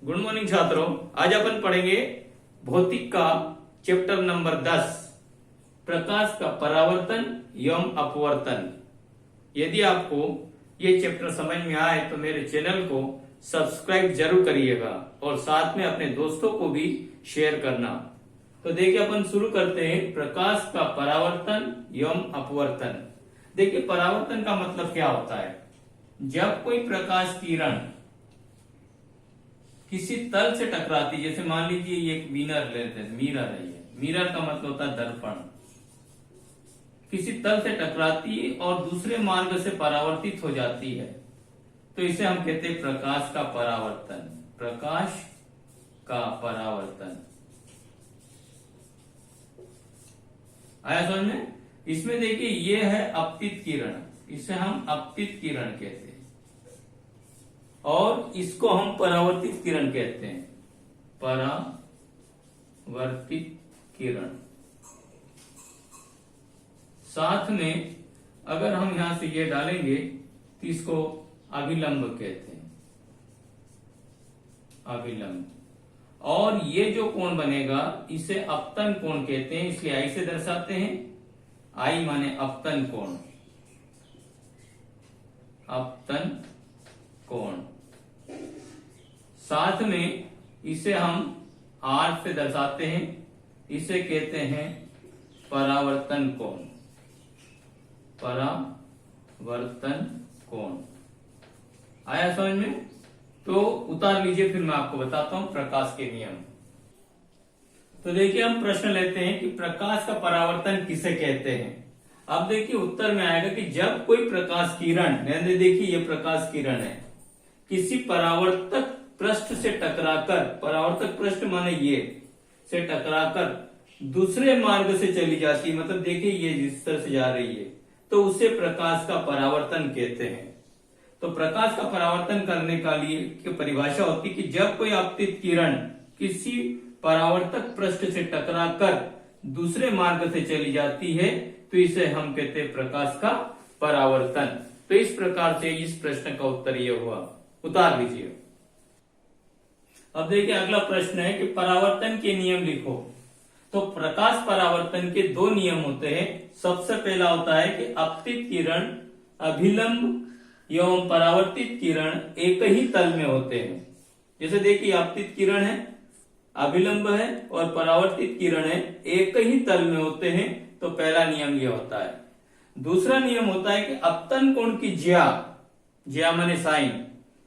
Good morning छात्रों। आज अपन पढ़ेंगे भौतिक का चैप्टर नंबर 10 प्रकाश का परावर्तन एवं अपवर्तन। यदि आपको ये चैप्टर समझ में आए तो मेरे चैनल को सब्सक्राइब जरूर करिएगा और साथ में अपने दोस्तों को भी शेयर करना। तो देखिए अपन शुरू करते हैं प्रकाश का परावर्तन एवं अपवर्तन। देखिए परावर्तन का मतलब क्या होता है। जब कोई प्रकाश किरण किसी तल से टकराती, जैसे मान लीजिए ये एक मिरर लेते हैं, मिरर है ये, मिरर का मतलब होता है दर्पण, किसी तल से टकराती है और दूसरे मार्ग से परावर्तित हो जाती है तो इसे हम कहते हैं प्रकाश का परावर्तन। प्रकाश का परावर्तन आया समझ में। इसमें देखिए ये है अपतित किरण, इसे हम अपतित किरण कहते हैं और इसको हम परावर्तित किरण कहते हैं। परावर्तित किरण। साथ में अगर हम यहां से ये डालेंगे तो इसको अभिलंब कहते हैं, अभिलंब। और ये जो कोण बनेगा इसे अपतन कोण कहते हैं, इसलिए आई से दर्शाते हैं। आई माने अपतन कोण, अपतन कोण। साथ में इसे हम आर से दर्शाते हैं, इसे कहते हैं परावर्तन कोण, परावर्तन कोण। आया समझ में। तो उतार लीजिए, फिर मैं आपको बताता हूं प्रकाश के नियम। तो देखिए हम प्रश्न लेते हैं कि प्रकाश का परावर्तन किसे कहते हैं। अब देखिए उत्तर में आएगा कि जब कोई प्रकाश किरण, देखिए ये प्रकाश किरण है, किसी परावर्तक पृष्ठ से टकराकर, परावर्तक पृष्ठ माने ये से टकराकर दूसरे मार्ग से चली जाती है, मतलब देखिए ये जिस तरह से जा रही है तो उसे प्रकाश का परावर्तन कहते हैं। तो प्रकाश का परावर्तन करने का लिए की परिभाषा होती है कि जब कोई आपतित किरण किसी परावर्तक पृष्ठ से टकराकर दूसरे मार्ग से चली जाती है तो इसे हम कहते हैं प्रकाश का परावर्तन। तो इस प्रकार से इस प्रश्न का उत्तर ये हुआ। उतार लीजिए। अब देखिए अगला प्रश्न है कि परावर्तन के नियम लिखो। तो प्रकाश परावर्तन के दो नियम होते हैं। सबसे पहला होता है कि अपतित किरण अभिलंब एवं परावर्तित किरण एक ही तल में होते हैं। जैसे देखिए अपतित किरण है, अभिलंब है और परावर्तित किरण है, एक ही तल में होते हैं। तो पहला नियम यह होता है। दूसरा नियम होता है कि अपतन कोण की ज्या, ज्या माने साइन,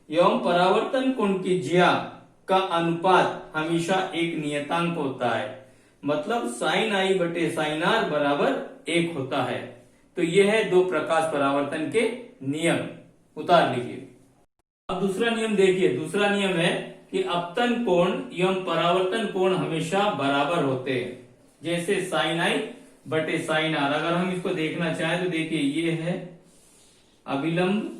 एवं परावर्तन कोण की ज्या का अनुपात हमेशा एक नियतांक होता है, मतलब साइन आई बटे साइन आर बराबर 1 होता है। तो यह है दो प्रकाश परावर्तन के नियम। उतार लीजिए। अब दूसरा नियम देखिए। दूसरा नियम है कि अपतन कोण एवं परावर्तन कोण हमेशा बराबर होते हैं। जैसे साइन आई बटे साइन आर। अगर हम इसको देखना चाहें तो देखिए ये है अभिलंब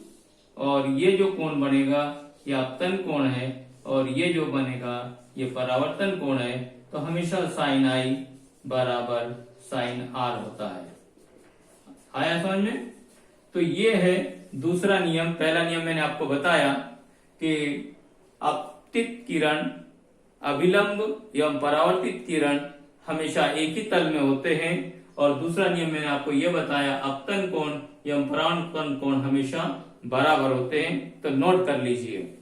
और ये जो कोण बनेगा ये अपतन कोण है और ये जो बनेगा ये परावर्तन कोण है। तो हमेशा साइन आई बराबर साइन आर होता है। आया समझ में। तो ये है दूसरा नियम। पहला नियम मैंने आपको बताया कि अपतित किरण अभिलंब एवं परावर्तित किरण हमेशा एक ही तल में होते हैं और दूसरा नियम मैंने आपको यह बताया अपतन कोण एवं परावर्तन कोण हमेशा बराबर होते हैं। तो नोट कर लीजिए।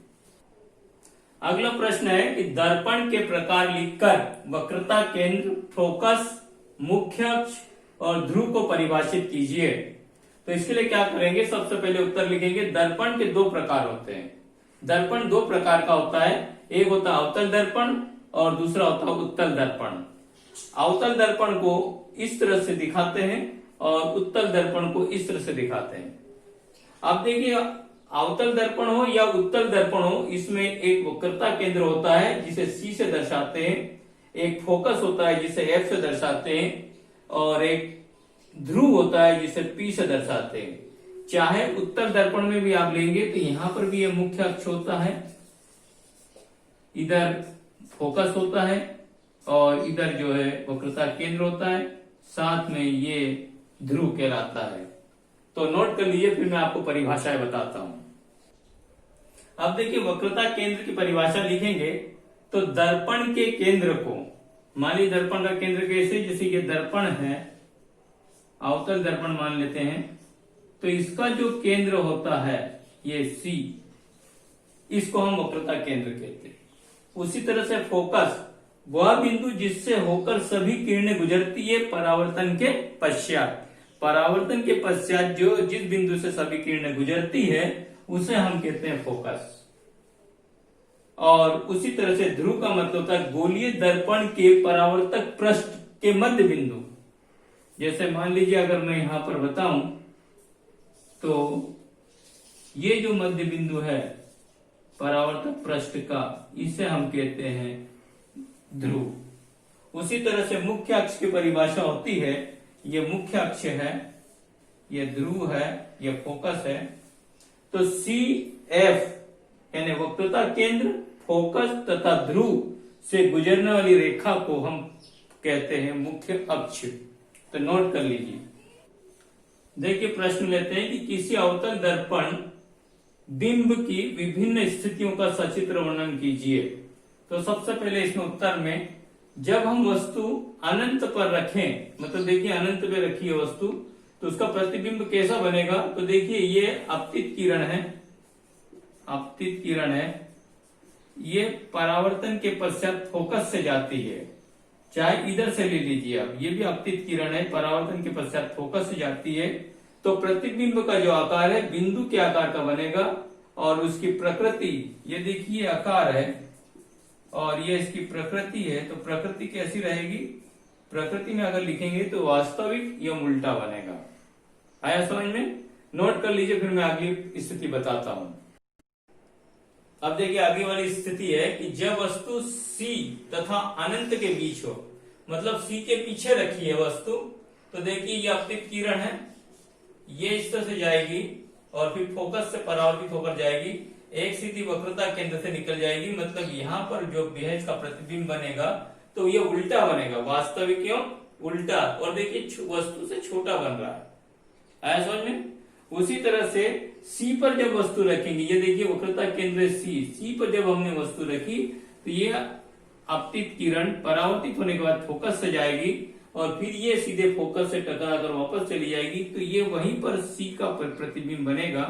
अगला प्रश्न है कि दर्पण के प्रकार लिखकर वक्रता केंद्र, फोकस, मुख्य अक्ष और ध्रुव को परिभाषित कीजिए। तो इसके लिए क्या करेंगे, सबसे पहले उत्तर लिखेंगे। दर्पण के दो प्रकार होते हैं। दर्पण दो प्रकार का होता है, एक होता है अवतल दर्पण और दूसरा होता है उत्तल दर्पण। अवतल दर्पण को इस तरह से दिखाते हैं और उत्तल दर्पण को इस तरह से दिखाते हैं। अब देखिए अवतल दर्पण हो या उत्तल दर्पण हो, इसमें एक वक्रता केंद्र होता है जिसे C से दर्शाते हैं, एक फोकस होता है जिसे F से दर्शाते हैं और एक ध्रुव होता है जिसे P से दर्शाते हैं। चाहे उत्तल दर्पण में भी आप लेंगे तो यहां पर भी ये मुख्य अक्ष होता है, इधर फोकस होता है और इधर जो है वक्रता केंद्र होता है, साथ में ये ध्रुव कहलाता है। तो नोट कर लीजिए, फिर मैं आपको परिभाषाएं बताता हूं। अब देखिए वक्रता केंद्र की परिभाषा लिखेंगे तो दर्पण के केंद्र को, मान लीजिए दर्पण का केंद्र कैसे, जैसे ये दर्पण है, अवतल दर्पण मान लेते हैं, तो इसका जो केंद्र होता है ये C, इसको हम वक्रता केंद्र कहते हैं। उसी तरह से फोकस, वह बिंदु जिससे होकर सभी किरणें गुजरती है परावर्तन के पश्चात। परावर्तन के पश्चात जो जिस बिंदु से सभी किरणें गुजरती है उसे हम कहते हैं फोकस। और उसी तरह से ध्रुव का मतलब होता है गोलीय दर्पण के परावर्तक पृष्ठ के मध्य बिंदु। जैसे मान लीजिए अगर मैं यहां पर बताऊं तो ये जो मध्य बिंदु है परावर्तक पृष्ठ का, इसे हम कहते हैं ध्रुव। उसी तरह से मुख्य अक्ष की परिभाषा होती है, ये मुख्य अक्ष है, ये ध्रुव है, ये फोकस है। तो CF यानी वक्रता केंद्र, फोकस तथा ध्रुव से गुजरने वाली रेखा को हम कहते हैं मुख्य अक्ष। तो नोट कर लीजिए। देखिए प्रश्न लेते हैं कि किसी अवतल दर्पण बिंब की विभिन्न स्थितियों का सचित्र वर्णन कीजिए। तो सबसे पहले इसमें उत्तर में, जब हम वस्तु अनंत पर रखें, मतलब देखिए अनंत पे रखी है वस्तु, तो उसका प्रतिबिंब कैसा बनेगा। तो देखिए ये आपतित किरण है, आपतित किरण है, ये परावर्तन के पश्चात फोकस से जाती है, चाहे इधर से ले लीजिए आप, ये भी आपतित किरण है, परावर्तन के पश्चात फोकस से जाती है। तो प्रतिबिंब का जो आकार है बिंदु के आकार का बनेगा और उसकी प्रकृति, ये देखिए आकार है और ये इसकी प्रकृति है, तो प्रकृति कैसी रहेगी, प्रकृति में अगर लिखेंगे तो वास्तविक एवं उल्टा बनेगा। आया समझ में? नोट कर लीजिए, फिर मैं अगली स्थिति बताता हूं। अब देखिए आगे वाली स्थिति है कि जब वस्तु C तथा अनंत के बीच हो, मतलब C के पीछे रखी है वस्तु, तो देखिए ये आपतित किरण है, ये इस तरह से जाएगी और फिर फोकस से परावर्तित होकर जाएगी, एक सीधी वक्रता केंद्र से निकल जाएगी, मतलब यहाँ पर जो बेहज का प्रतिबिंब बनेगा तो ये उल्टा बनेगा, वास्तविक एवं उल्टा। और देखिए वस्तु से छोटा बन रहा है, आया समझ में? उसी तरह से C पर जब वस्तु रखेंगे, ये देखिए वक्रता केंद्र C पर जब हमने वस्तु रखी तो ये आपतित किरण परावर्तित होने के बाद फोकस से जाएगी और फिर ये सीधे फोकस से टकरा कर वापस चली जाएगी, तो ये वहीं पर C का प्रतिबिंब बनेगा,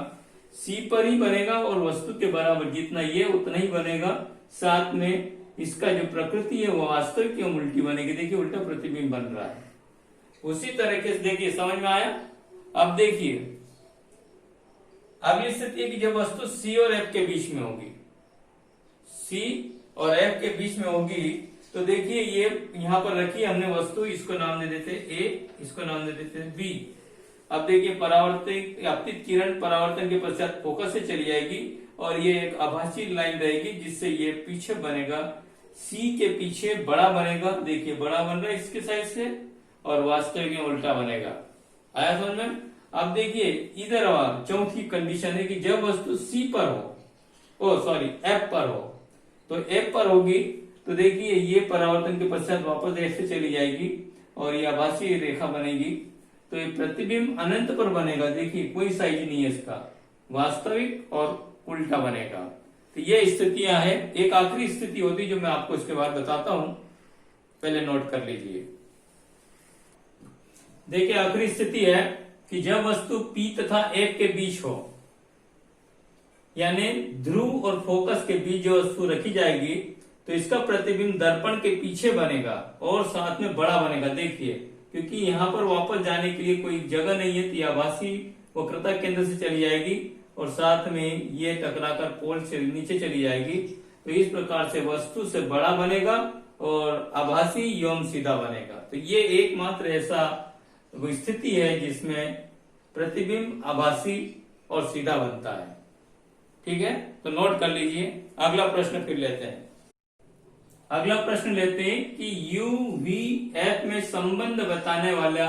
C पर ही बनेगा और वस्तु के बराबर जितना ये उतना ही बनेगा। साथ में इसका जो प्रकृति है वो वास्तविक एवं उल्टी बनेगी, देखिए उल्टा प्रतिबिंब बन रहा है। उसी तरीके से देखिए, समझ में आया? अब देखिए अब ये स्थिति है कि जब वस्तु C और F के बीच में होगी, C और F के बीच में होगी, तो देखिए ये यहां पर रखी हमने वस्तु, इसको नाम दे देते A, इसको नाम दे देते B। अब देखिए परावर्तित आपतित किरण परावर्तन के पश्चात फोकस से चली जाएगी और ये एक आभासी लाइन रहेगी जिससे ये पीछे बनेगा, C के पीछे बड़ा बनेगा, देखिए बड़ा बन रहा है इसके साइड से और वास्तविक में उल्टा बनेगा। आया समझ में? अब देखिए इधर चौथी कंडीशन है कि जब वस्तु C पर हो, F पर हो, तो F पर होगी तो देखिए ये परावर्तन के पश्चात वापस F से चली जाएगी और ये आभासी रेखा बनेगी, तो ये प्रतिबिंब अनंत पर बनेगा, देखिए कोई साइज नहीं है इसका, वास्तविक और उल्टा बनेगा। तो ये स्थितियां हैं। एक आखिरी स्थिति होती है जो मैं आपको इसके बाद बताता हूं, पहले नोट कर लीजिए। देखिए आखिरी स्थिति है कि जब वस्तु P तथा F के बीच हो, यानी ध्रुव और फोकस के बीच जो वस्तु रखी जाएगी तो इसका प्रतिबिंब दर्पण के पीछे बनेगा और साथ में बड़ा बनेगा। देखिए क्योंकि यहाँ पर वापस जाने के लिए कोई जगह नहीं है, तो यह आभासी वक्रता केंद्र से चली जाएगी और साथ में ये टकराकर पोल से नीचे चली जाएगी, तो इस प्रकार से वस्तु से बड़ा बनेगा और आभासी एवं सीधा बनेगा। तो ये एकमात्र ऐसा वो स्थिति है जिसमें प्रतिबिंब आभासी और सीधा बनता है। ठीक है, तो नोट कर लीजिए। अगला प्रश्न फिर लेते हैं। अगला प्रश्न लेते हैं कि UVF में संबंध बताने वाला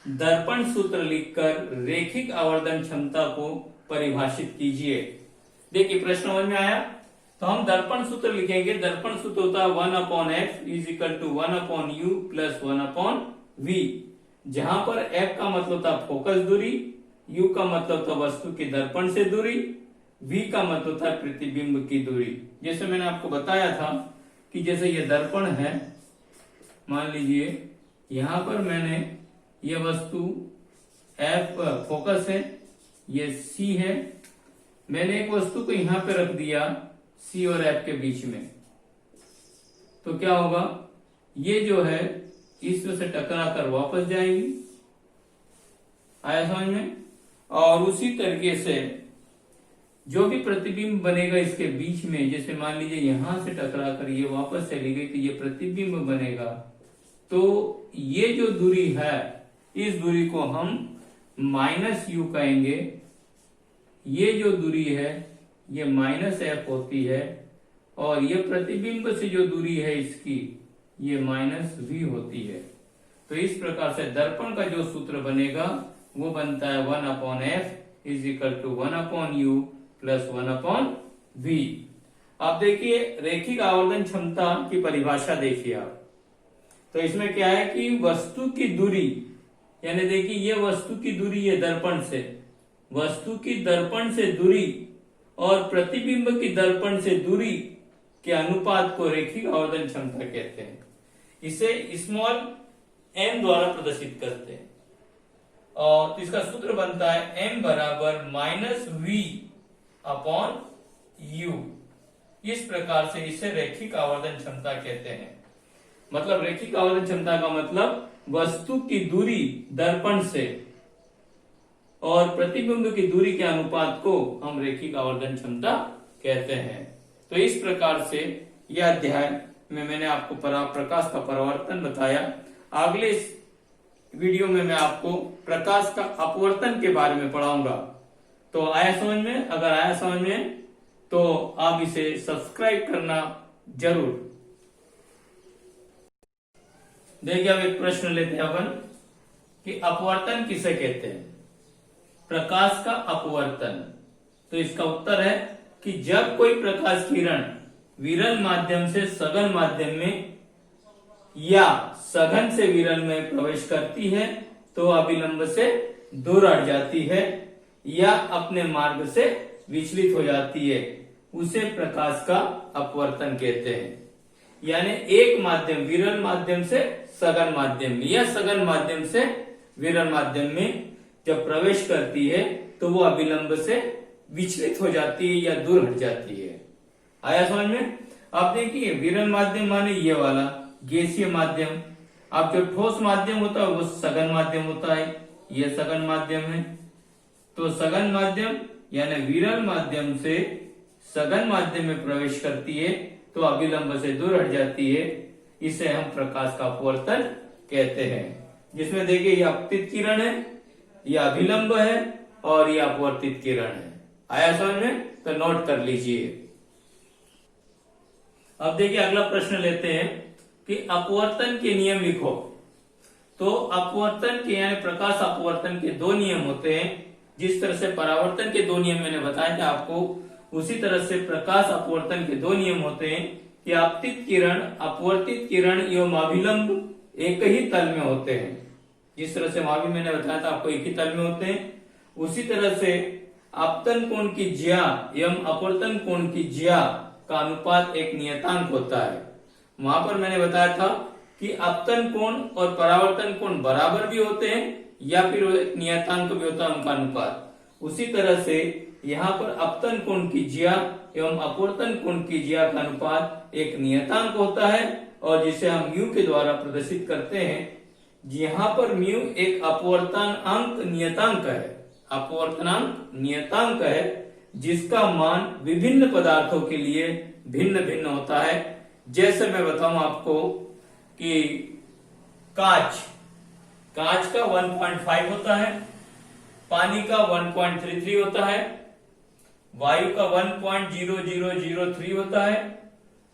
दर्पण सूत्र लिखकर रेखिक आवर्धन क्षमता को परिभाषित कीजिए। देखिए प्रश्न समझ में आया? तो हम दर्पण सूत्र लिखेंगे। दर्पण सूत्र होता है 1/f is equal to 1/u plus 1/v, जहां पर f का मतलब था फोकस दूरी, u का मतलब था वस्तु की दर्पण से दूरी v का मतलब होता है प्रतिबिंब की दूरी। जैसे मैंने आपको बताया था कि जैसे ये दर्पण है, मान लीजिए यहां पर मैंने ये वस्तु f फोकस है, ये c है, मैंने एक वस्तु को यहां पे रख दिया c और f के बीच में, तो क्या होगा, ये जो है इसमें से टकरा कर वापस जाएगी। आया समझ में? और उसी तरीके से जो भी प्रतिबिंब बनेगा इसके बीच में, जैसे मान लीजिए यहां से टकरा कर ये वापस चली गई तो ये प्रतिबिंब बनेगा। तो ये जो दूरी है, इस दूरी को हम माइनस यू कहेंगे। ये जो दूरी है ये माइनस एफ होती है, और ये प्रतिबिंब से जो दूरी है इसकी, ये माइनस वी होती है। तो इस प्रकार से दर्पण का जो सूत्र बनेगा वो बनता है 1/f is equal to 1/u plus 1/v। आप देखिए रैखिक आवर्धन क्षमता की परिभाषा देखिए आप, तो इसमें क्या है कि वस्तु की दूरी, यानी देखिए ये वस्तु की दूरी ये दर्पण से, वस्तु की दर्पण से दूरी और प्रतिबिंब की दर्पण से दूरी के अनुपात को रैखिक आवर्धन क्षमता कहते हैं। इसे स्मॉल m द्वारा प्रदर्शित करते हैं, और तो इसका सूत्र बनता है m बराबर -v/u। इस प्रकार से इसे रैखिक आवर्धन क्षमता कहते हैं। मतलब रैखिक आवर्धन क्षमता का मतलब वस्तु की दूरी दर्पण से और प्रतिबिंब की दूरी के अनुपात को हम रैखिक आवर्धन क्षमता कहते हैं। तो इस प्रकार से यह अध्याय में मैंने आपको प्रकाश का परावर्तन बताया। अगले इस वीडियो में मैं आपको प्रकाश का अपवर्तन के बारे में पढ़ाऊंगा। तो आया समझ में? अगर आया समझ में तो आप इसे सब्सक्राइब करना जरूर। देखिए अब एक प्रश्न लेते हैं अपन कि अपवर्तन किसे कहते हैं। प्रकाश का अपवर्तन, तो इसका उत्तर है कि जब कोई प्रकाश किरण विरल माध्यम से सघन माध्यम में या सघन से विरल में प्रवेश करती है तो अभिलंब से दूर हट जाती है या अपने मार्ग से विचलित हो जाती है, उसे प्रकाश का अपवर्तन कहते हैं। यानी एक माध्यम विरल माध्यम से सघन माध्यम में या सघन माध्यम से विरल माध्यम में जब प्रवेश करती है तो वो अभिलंब से विचलित हो जाती है या दूर हट जाती है। आया समझ में? आप देखिए विरल माध्यम माने ये वाला गैसीय माध्यम, अब जो ठोस माध्यम होता है वो सघन माध्यम होता है, ये सघन माध्यम है। तो सघन माध्यम यानी विरल माध्यम से सघन माध्यम में प्रवेश करती है तो अभिलंब से दूर हट जाती है, इसे हम प्रकाश का अपवर्तन कहते हैं। जिसमें देखिए यह अपतित किरण है, यह अभिलंब है और यह अपवर्तित किरण है। आया समझ में? तो नोट कर लीजिए। अब देखिए अगला प्रश्न लेते हैं कि अपवर्तन के नियम लिखो। तो अपवर्तन के यानी प्रकाश अपवर्तन के दो नियम होते हैं। जिस तरह से परावर्तन के दो नियम मैंने बताया था आपको, उसी तरह से प्रकाश अपवर्तन के दो नियम होते हैं कि आपतित किरण, अपवर्तित किरण एवं अभिलंब एक ही तल में होते हैं। जिस तरह से वहां भी मैंने बताया था आपको एक ही तल में होते हैं, उसी तरह से आपतन कोण की ज्या एवं अपवर्तन कोण की ज्या का अनुपात एक नियतांक होता है। वहां पर मैंने बताया था कि आपतन कोण और परावर्तन कोण बराबर भी होते हैं या फिर एक नियतांक भी होता है उनका अनुपात। उसी तरह से यहाँ पर आपतन कोण की ज्या एवं अपवर्तन कोण की ज्या का अनुपात एक नियतांक होता है और जिसे हम म्यू के द्वारा प्रदर्शित करते हैं। यहाँ पर म्यू एक अपवर्तनांक नियतांक है, अपवर्तनांक नियतांक है जिसका मान विभिन्न पदार्थों के लिए भिन्न भिन्न होता है। जैसे मैं बताऊं आपको कि कांच का 1.5 होता है, पानी का 1.33 होता है, वायु का 1.0003 होता है,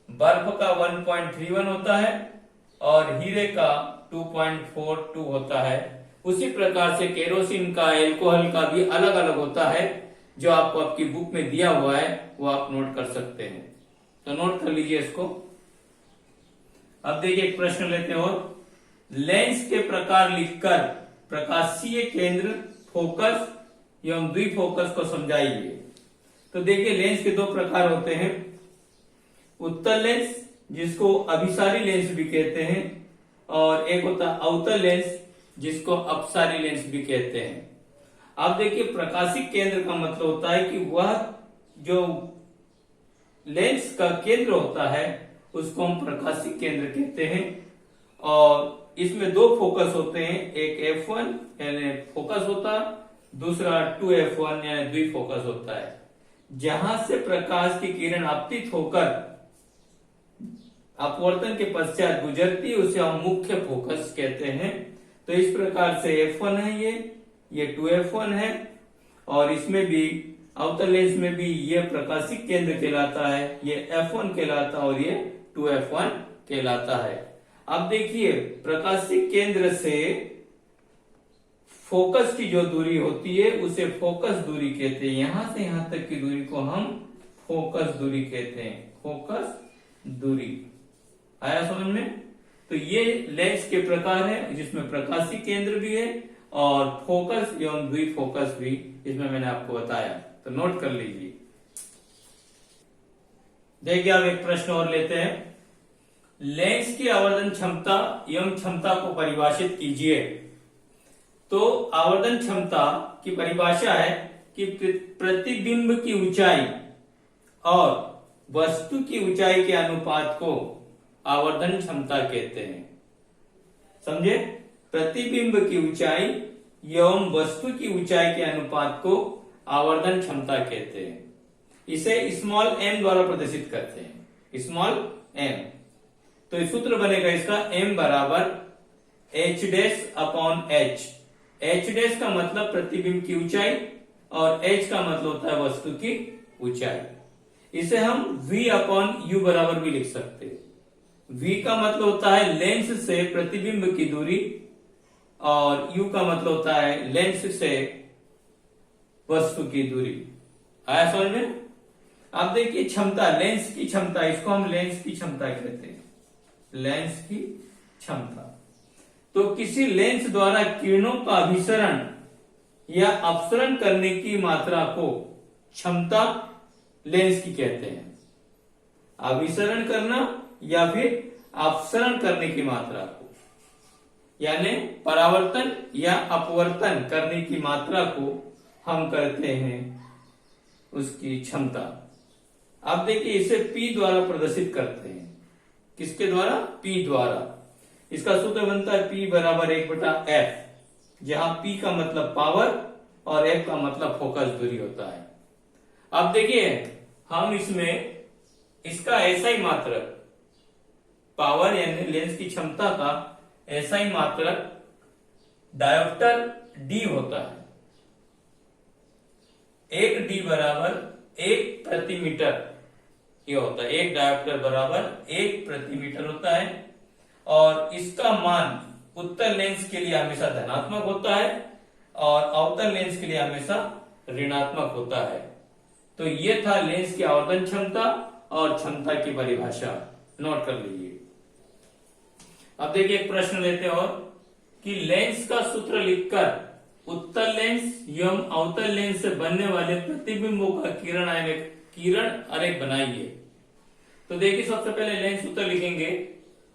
बर्फ का 1.31 होता है और हीरे का 2.42 होता है। उसी प्रकार से केरोसिन का, एल्कोहल का भी अलग अलग होता है, जो आपको आपकी बुक में दिया हुआ है वो आप नोट कर सकते हैं। तो नोट कर लीजिए इसको। अब देखिए एक प्रश्न लेते हैं और लेंस के प्रकार लिखकर प्रकाशीय केंद्र, फोकस एवं द्विफोकस को समझाइए। तो देखिए लेंस के दो प्रकार होते हैं, उत्तल लेंस जिसको अभिसारी लेंस भी कहते हैं, और एक होता है अवतल लेंस जिसको अपसारी लेंस भी कहते हैं। आप देखिए प्रकाशिक केंद्र का मतलब होता है कि वह जो लेंस का केंद्र होता है उसको हम प्रकाशिक केंद्र कहते हैं, और इसमें दो फोकस होते हैं, एक F1 यानी फोकस होता है, दूसरा 2F1 यानी द्विफोकस होता है। जहां से प्रकाश की किरण आपतित होकर अपवर्तन के पश्चात गुजरती उसे हम मुख्य फोकस कहते हैं। तो इस प्रकार से F1 है, ये 2F1 है, और इसमें भी अवतल लेंस में भी ये प्रकाशिक केंद्र कहलाता है, ये F1 कहलाता है और ये 2F1 कहलाता है। अब देखिए प्रकाशिक केंद्र से फोकस की जो दूरी होती है उसे फोकस दूरी कहते हैं। यहां से यहां तक की दूरी को हम फोकस दूरी कहते हैं, फोकस दूरी। आया समझ में? तो ये लेंस के प्रकार है जिसमें प्रकाशिक केंद्र भी है और फोकस एवं द्विफोकस भी इसमें मैंने आपको बताया, तो नोट कर लीजिए। देखिए अब एक प्रश्न और लेते हैं, लेंस की आवर्धन क्षमता एवं क्षमता को परिभाषित कीजिए। तो आवर्धन क्षमता की परिभाषा है कि प्रतिबिंब की ऊंचाई और वस्तु की ऊंचाई के अनुपात को आवर्धन क्षमता कहते हैं। समझे? प्रतिबिंब की ऊंचाई एवं वस्तु की ऊंचाई के अनुपात को आवर्धन क्षमता कहते हैं। इसे स्मॉल m द्वारा प्रदर्शित करते हैं, स्मॉल m। तो सूत्र बनेगा इसका m बराबर h dash upon h। h dash का मतलब प्रतिबिंब की ऊंचाई और h का मतलब होता है वस्तु की ऊंचाई। इसे हम v अपॉन u बराबर भी लिख सकते हैं। v का मतलब होता है लेंस से प्रतिबिंब की दूरी और u का मतलब होता है लेंस से वस्तु की दूरी। आया समझ में? अब देखिए क्षमता, लेंस की क्षमता, इसको हम लेंस की क्षमता कहते हैं, लेंस की क्षमता। तो किसी लेंस द्वारा किरणों का अभिसरण या अपसरण करने की मात्रा को क्षमता लेंस की कहते हैं। अभिसरण करना या फिर अपसरण करने की मात्रा को, यानी परावर्तन या अपवर्तन करने की मात्रा को हम करते हैं उसकी क्षमता। अब देखिए इसे P द्वारा प्रदर्शित करते हैं। किसके द्वारा? P द्वारा। इसका सूत्र बनता है P बराबर 1/F, जहां P का मतलब पावर और F का मतलब फोकस दूरी होता है। अब देखिए हम इसमें इसका SI मात्रक, पावर यानी लेंस की क्षमता का SI मात्रक डायोप्टर D होता है। 1 D बराबर 1 प्रति मीटर ये होता है, 1 डायोप्टर बराबर 1 प्रति मीटर होता है, और इसका मान उत्तल लेंस के लिए हमेशा धनात्मक होता है और अवतल लेंस के लिए हमेशा ऋणात्मक होता है। तो ये था लेंस की आवर्धन क्षमता और क्षमता की परिभाषा, नोट कर लीजिए। अब देखिए एक प्रश्न लेते हैं और कि लेंस का सूत्र लिखकर उत्तल लेंस एवं अवतल लेंस से बनने वाले प्रतिबिंबों का किरण आरेख बनाइए। तो देखिए सबसे पहले लेंस सूत्र लिखेंगे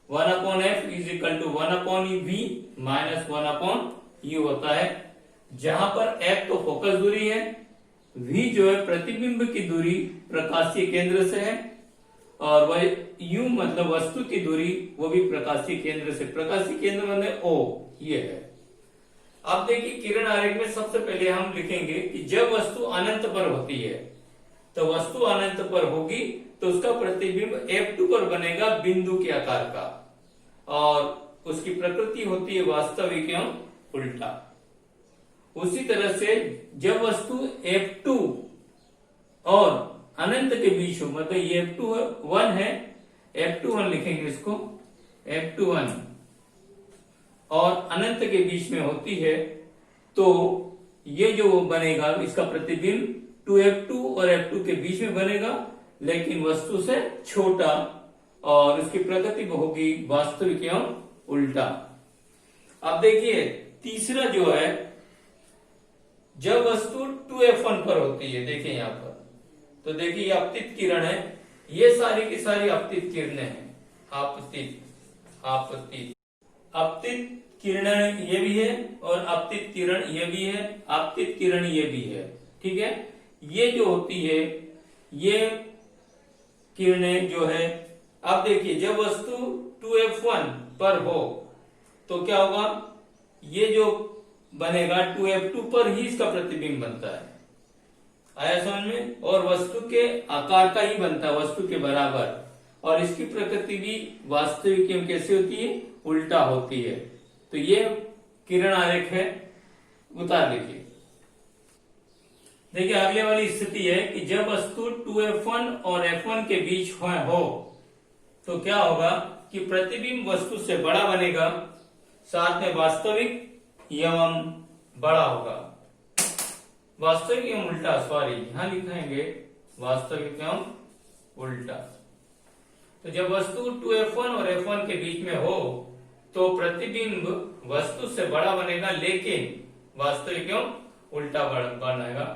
1/f is equal to 1/v minus 1/u होता है, जहां पर f तो फोकस दूरी है, v जो है प्रतिबिंब की दूरी प्रकाशीय केंद्र से है, और वह u मतलब वस्तु की दूरी वो भी प्रकाशीय केंद्र से, प्रकाशीय केंद्र मतलब O ये है। अब देखिए किरण आरेख में सबसे पहले हम लिखेंगे कि जब वस्तु अनंत पर होती है, तो वस्तु अनंत पर होगी तो उसका प्रतिबिंब F2 पर बनेगा बिंदु के आकार का, और उसकी प्रकृति होती है वास्तविक एवं उल्टा। उसी तरह से जब वस्तु F2 और अनंत के बीच हो, मतलब ये F2 है, F2 लिखेंगे इसको, F2 और अनंत के बीच में होती है, तो ये जो बनेगा इसका प्रतिबिंब 2F2 और F2 के बीच में बनेगा, लेकिन वस्तु से छोटा, और उसकी प्रकृति होगी वास्तविक एवं उल्टा। अब देखिए तीसरा जो है, जब वस्तु 2F1 पर होती है, देखिए यहां पर तो देखिए ये अपतित किरण है, ये सारी की सारी अपतित किरणें हैं। अपतित किरण ये भी है और अपतित किरण ये भी है, अपतित किरण ये भी है। ठीक है, ये जो होती है ये किरणें जो है, अब देखिए जब वस्तु 2f1 पर हो तो क्या होगा, ये जो बनेगा 2f2 पर ही इसका प्रतिबिंब बनता है। आया समझ में? और वस्तु के आकार का ही बनता है, वस्तु के बराबर। और इसकी प्रकृति भी वास्तविक में कैसे होती है, उल्टा होती है। तो ये किरण आरेख है, उतार लीजिए। देखिए अगले वाली स्थिति है कि जब वस्तु 2f1 और f1 के बीच हो तो क्या होगा कि प्रतिबिंब वस्तु से बड़ा बनेगा, साथ में वास्तविक एवं बड़ा होगा। वास्तविक एवं उल्टा, सॉरी यहां लिखाएंगे वास्तविक एवं उल्टा। तो जब वस्तु 2f1 और f1 के बीच में हो तो प्रतिबिंब वस्तु से बड़ा बनेगा, लेकिन वास्तविक एवं उल्टा बनेगा।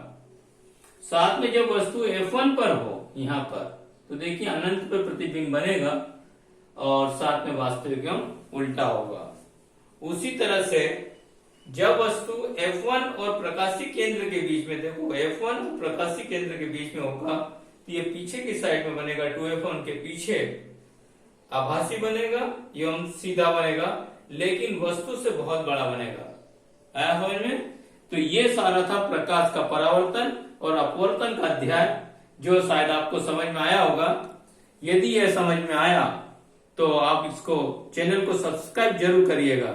साथ में जब वस्तु f1 पर हो यहां पर, तो देखिए अनंत पर प्रतिबिंब बनेगा और साथ में वास्तविक एवं उल्टा होगा। उसी तरह से जब वस्तु f1 और प्रकाशीय केंद्र के बीच में, देखो f1 और प्रकाशीय केंद्र के बीच में होगा तो ये पीछे की साइड में बनेगा, 2f1 के पीछे आभासी बनेगा एवं सीधा बनेगा, लेकिन वस्तु से बहुत बड़ा बनेगा। आया समझ में? तो ये सारा था प्रकाश का परावर्तन और अपवर्तन का अध्याय, जो शायद आपको समझ में आया होगा। यदि यह समझ में आया तो आप इसको चैनल को सब्सक्राइब जरूर करिएगा।